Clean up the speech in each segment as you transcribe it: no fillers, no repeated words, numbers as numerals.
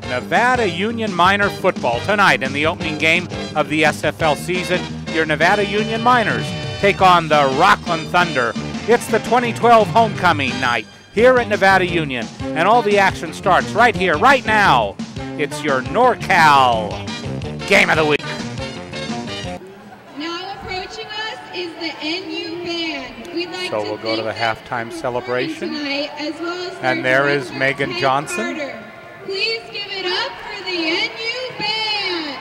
Nevada Union Miner football tonight in the opening game of the SFL season. Your Nevada Union Miners take on the Rocklin Thunder. It's the 2012 homecoming night here at Nevada Union, and all the action starts right here, right now. It's your NorCal Game of the Week. Now approaching us is the NU Band. We'd like so we'll go to the halftime celebration. Tonight, as well as and there is Megan Johnson. Carter. Please give it up for the NU Band.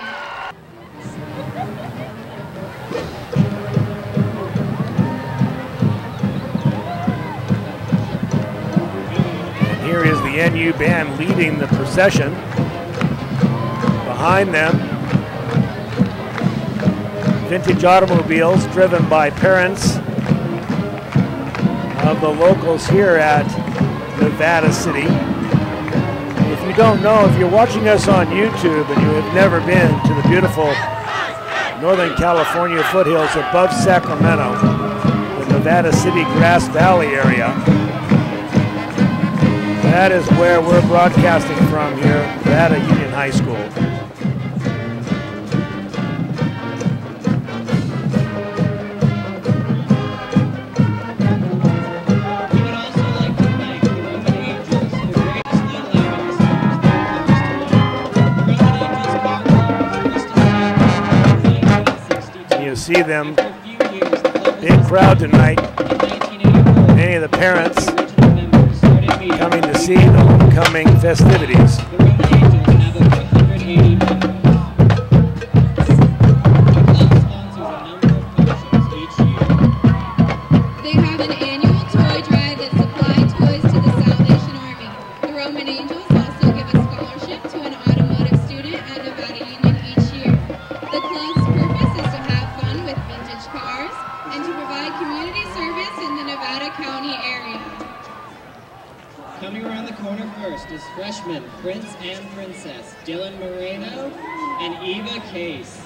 And here is the NU Band leading the procession. Behind them, vintage automobiles driven by parents of the locals here at Nevada City. If you don't know, if you're watching us on YouTube and you have never been to the beautiful Northern California foothills above Sacramento, the Nevada City Grass Valley area, that is where we're broadcasting from here, Nevada Union High School. See them, big crowd tonight. Many of the parents coming to see the homecoming festivities. They have an annual toy drive that supply toys to the Salvation Army. The Roman Angels also give a scholarship to an automotive student at Nevada Union each year. The club's purpose is to have fun with vintage cars and to provide community service in the Nevada County area. Coming around the corner first is freshmen Prince and Princess Dylan Moreno and Eva Case.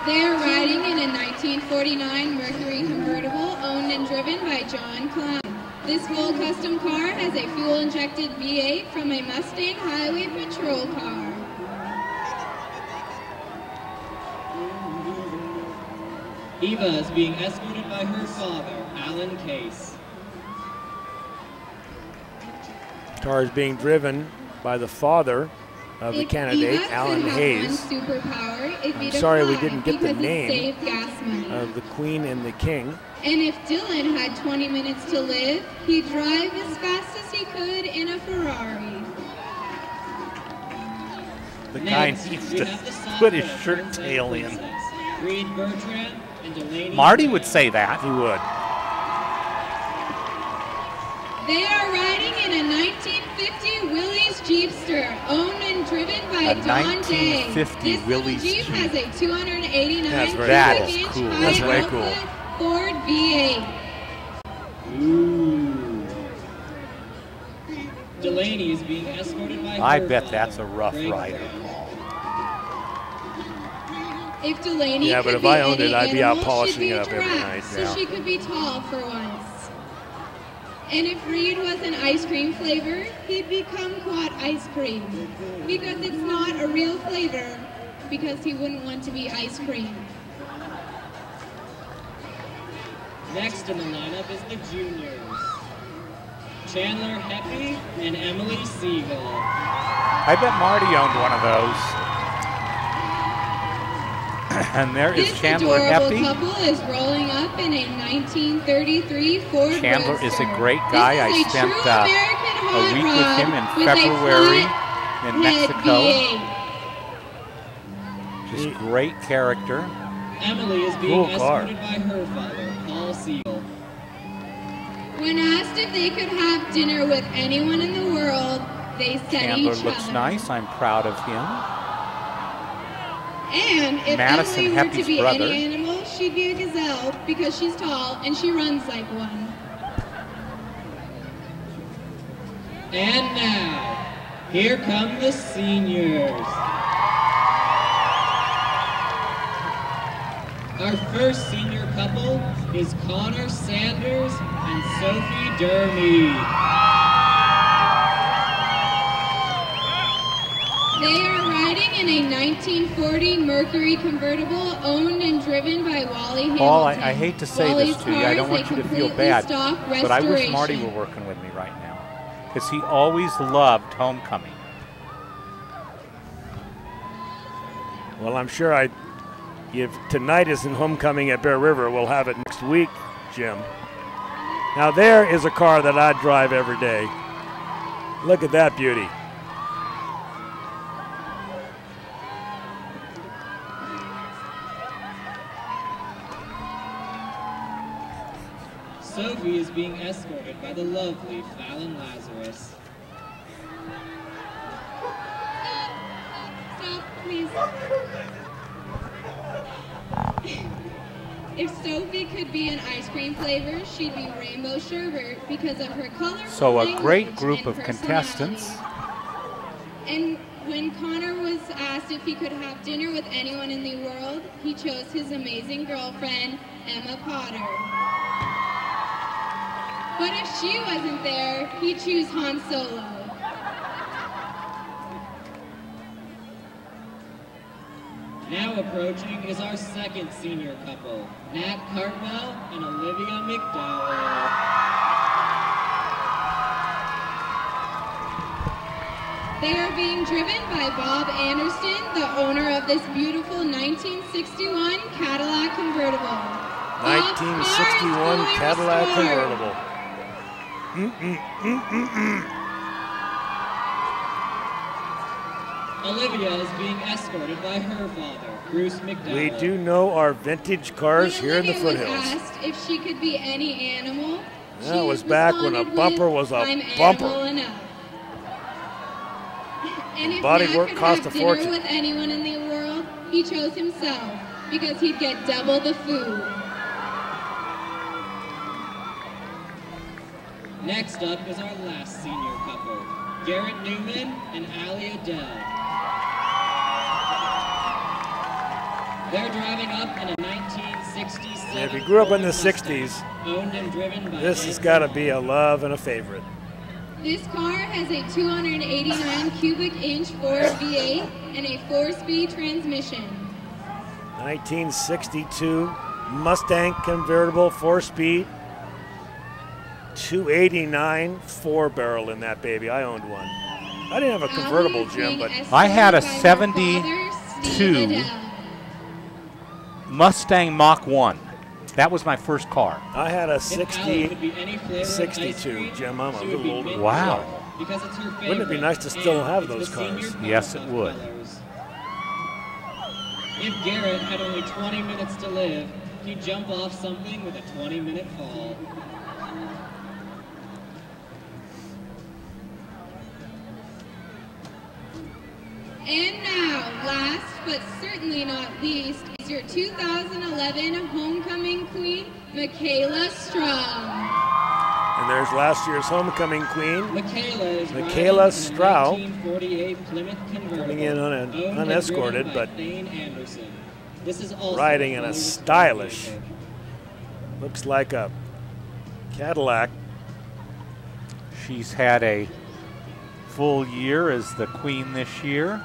They are riding in a 1949 Mercury convertible owned and driven by John Klein. This full custom car has a fuel-injected V8 from a Mustang Highway Patrol car. Eva is being escorted by her father, Alan Case. Car is being driven by the father of the candidate, Alan Hayes. I'm sorry we didn't get the name of the Queen and the King. And if Dylan had 20 minutes to live, he'd drive as fast as he could in a Ferrari. The guy needs to put his shirt tail in. Reed Bertrand and Delaney. Marty would say that. He would. They are riding in a 1950 Willys Jeepster, owned and driven by Don Day. 1950 Willys Jeep has a 289 That is cool. That's way cool. Ford V8. Ooh. Delaney is being escorted by I her bet father, that's a rough Greg rider. If Delaney yeah, but could if be I owned it, any I'd be out animal, polishing she'd be it a up every giraffe, night. So Yeah. she could be tall for once. And if Reed was an ice cream flavor, he'd be kumquat ice cream. Because it's not a real flavor, because he wouldn't want to be ice cream. Next in the lineup is the juniors. Chandler Heppy and Emily Siegel. I bet Marty owned one of those. And there is Chandler Heppy. This adorable couple is rolling up in a 1933 Ford Chandler Roadster. is a great guy. I spent a week with him in February in Mexico. Just great character. Emily is being escorted by her father, Paul Siegel. When asked if they could have dinner with anyone in the world, they said Chandler each looks other. nice. I'm proud of him. And if Madison Emily were Heppy's to be brother. any animal, she'd be a gazelle because she's tall and she runs like one. And now, here come the seniors. Our first senior couple is Connor Sanders and Sophie Dermy. a 1940 Mercury convertible owned and driven by Wally Hamilton. Paul, I hate to say Wally's this to you. car I don't is want a you to feel completely bad, stock but I wish Marty restoration. were working with me right now, because he always loved Homecoming. Well, I'm sure if tonight is in Homecoming at Bear River, we'll have it next week, Jim. Now there is a car that I'd drive every day. Look at that beauty. Sophie is being escorted by the lovely Fallon Lazarus. Stop, please. If Sophie could be an ice cream flavor, she'd be rainbow sherbet because of her colorful So a great language group and of contestants. personality. And when Connor was asked if he could have dinner with anyone in the world, he chose his amazing girlfriend, Emma Potter. But if she wasn't there, he'd choose Han Solo. Now approaching is our second senior couple, Nat Cartwell and Olivia McDowell. They are being driven by Bob Anderson, the owner of this beautiful 1961 Cadillac convertible. 1961 Cadillac convertible. Olivia is being escorted by her father, Bruce McDowell. We do know our vintage cars here in the foothills. Was asked if she could be any animal. That she was back when a responded bumper with, was a "I'm bumper." animal enough." And if Body Nat work could cost have a dinner fortune. with anyone in the world, he chose himself because he'd get double the food. Next up is our last senior couple, Garrett Newman and Allie Adele. They're driving up in a 1967. If you grew up in the Mustang, 60s, owned and driven by this Ed has got to Brown. be a love and a favorite. This car has a 289 cubic inch Ford V8 and a 4-speed transmission. 1962 Mustang convertible 4-speed. 289 4-barrel in that baby. I owned one. I didn't have a convertible, Jim, but I had a 72 Mustang Mach 1. That was my first car. I had a If Allie could be any flavor of 62, ice cream, Jim. I'm a she would little be older. mint Wow. chocolate, because it's her favorite. Wouldn't it be nice to still and have it's those the senior cars? Yes, it Powerpuff would. colors. If Garrett had only 20 minutes to live, he'd jump off something with a 20-minute fall. And now, last but certainly not least, is your 2011 Homecoming Queen, Michaela Strong. And there's last year's homecoming queen, Michaela is Michaela riding in a Strauch, 1948 Plymouth convertible, coming in owned and unescorted, driven by but Thane Anderson. This is also riding in a Hollywood stylish, vehicle. looks like a Cadillac. She's had a full year as the queen this year.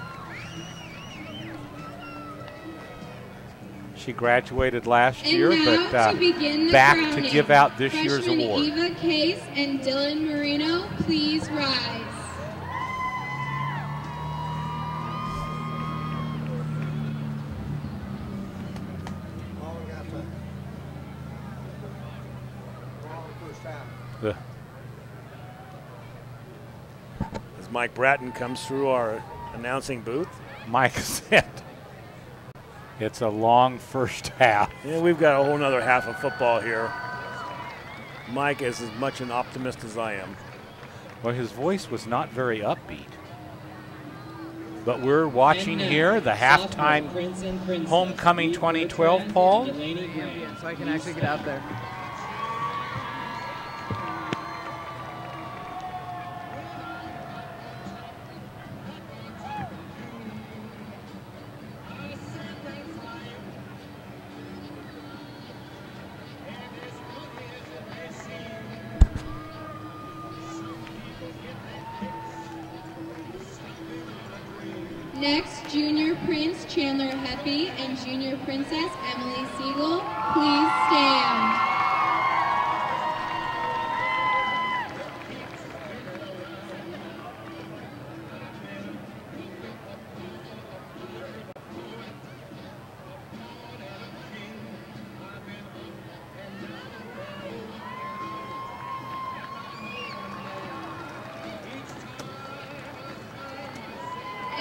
She graduated last And year, now but to begin the back to crowning, give out this year's Freshman award. Eva Case and Dylan Marino, please rise. The- As Mike Bratton comes through our announcing booth. Mike said it's a long first half. Yeah, we've got a whole nother half of football here. Mike is as much an optimist as I am. Well, his voice was not very upbeat. But we're watching And now, here the sophomore halftime Prince and Princess, Homecoming Eve 2012, Bertrand Paul. and Delaney Graham. So I can actually get out there. Next, Junior Prince Chandler Heppy and Junior Princess Emily Siegel, please stand.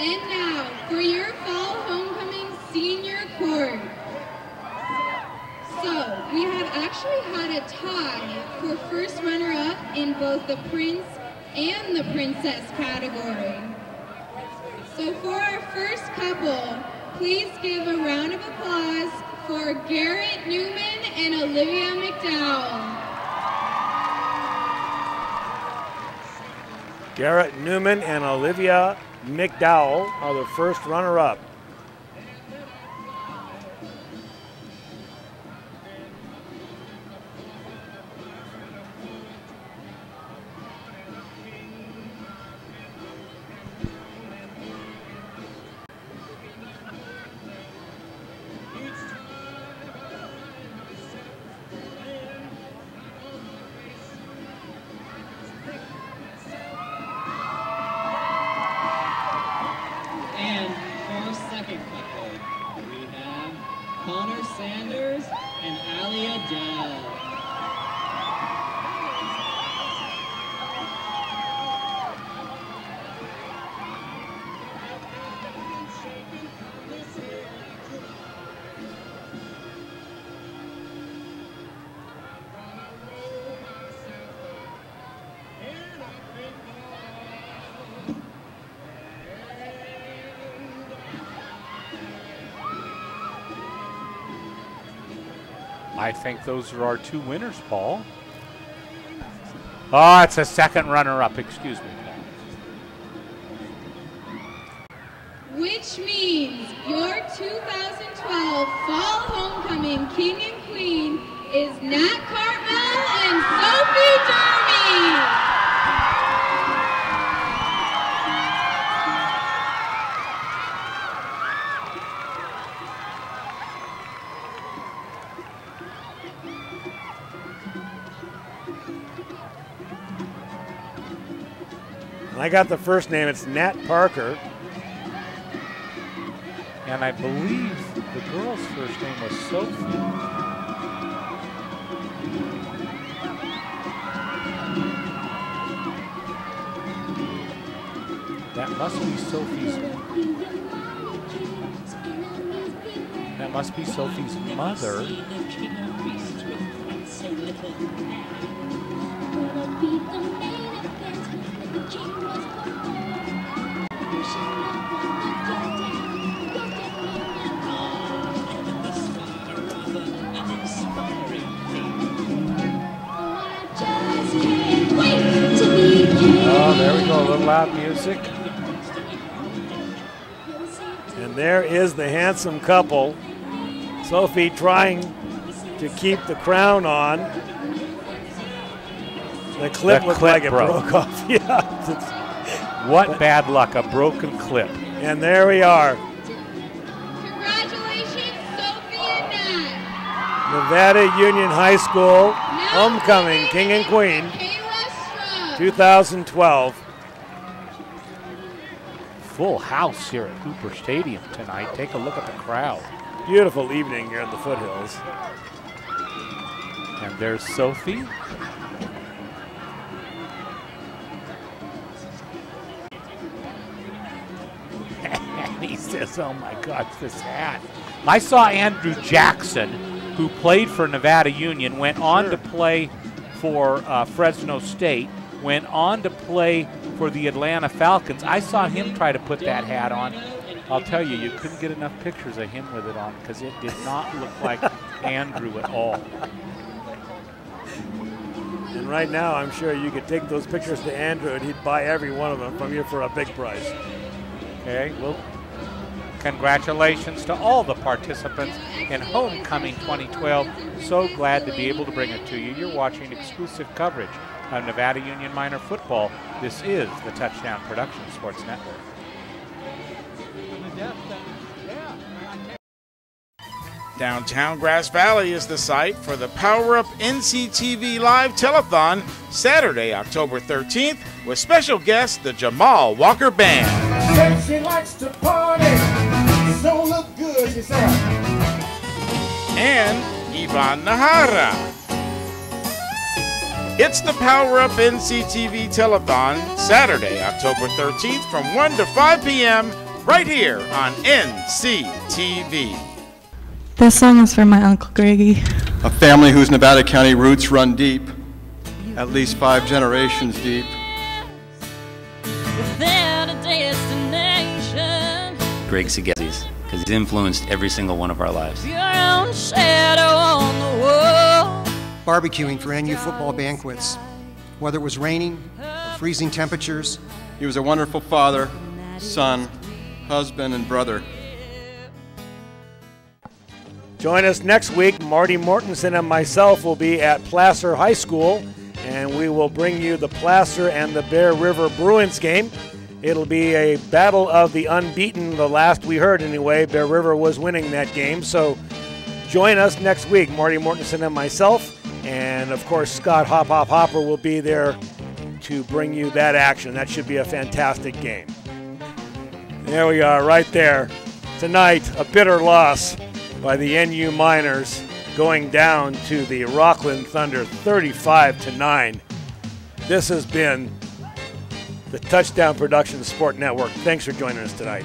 And now, for your fall homecoming senior court. So, we have actually had a tie for first runner-up in both the Prince and the Princess category. So for our first couple, please give a round of applause for Garrett Newman and Olivia McDowell. Garrett Newman and Olivia McDowell are the first runner-up. And for second couple, we have Connor Sanders and Ali Adele. I think those are our two winners, Paul. Oh, it's a second runner-up, excuse me, Paul. Which means your 2012 Fall Homecoming King and Queen is Nat Cartmel and Sophie Dermy. I got the first name, it's Nat Parker. And I believe the girl's first name was Sophie. That must be Sophie's. That must be Sophie's mother. Oh, there we go, a little loud music. And there is the handsome couple. Sophie trying to keep the crown on. The clip looked like it broke off. Yeah. What bad luck, a broken clip. And there we are. Congratulations, Sophie and Nat. Nevada Union High School Homecoming King and Queen 2012. Full house here at Hooper Stadium tonight. Take a look at the crowd. Beautiful evening here in the foothills. And there's Sophie. And he says, oh my gosh, this hat. I saw Andrew Jackson, who played for Nevada Union, went on to play for Fresno State, went on to play for the Atlanta Falcons. I saw him try to put that hat on. I'll tell you, you couldn't get enough pictures of him with it on because it did not look like Andrew at all. And right now, I'm sure you could take those pictures to Andrew and he'd buy every one of them from you for a big price. Okay, well, congratulations to all the participants in Homecoming 2012. So glad to be able to bring it to you. You're watching exclusive coverage of Nevada Union Minor Football. This is the Touchdown Production Sports Network. Downtown Grass Valley is the site for the Power Up NCTV Live Telethon Saturday, October 13th, with special guest the Jamal Walker Band. Said she likes to party, don't look good, she said. And Ivan Nahara. It's the Power Up NCTV Telethon Saturday, October 13th from 1 to 5 p.m. right here on NCTV. This song is for my Uncle Greggy. A family whose Nevada County roots run deep, at least 5 generations deep. Without a destination. Greg Segezzi's, because he's influenced every single one of our lives. Your own shadow on the wall. Barbecuing for NU football banquets, whether it was raining or freezing temperatures. He was a wonderful father, son, husband, and brother. Join us next week. Marty Mortensen and myself will be at Placer High School, and we will bring you the Placer and the Bear River Bruins game. It'll be a battle of the unbeaten. The last we heard anyway, Bear River was winning that game. So join us next week, Marty Mortensen and myself, and of course Scott Hop Hop Hopper will be there to bring you that action. That should be a fantastic game. There we are, right there. Tonight, a bitter loss by the NU Miners, going down to the Rocklin Thunder 35-9. This has been the Touchdown Productions Sport Network. Thanks for joining us tonight.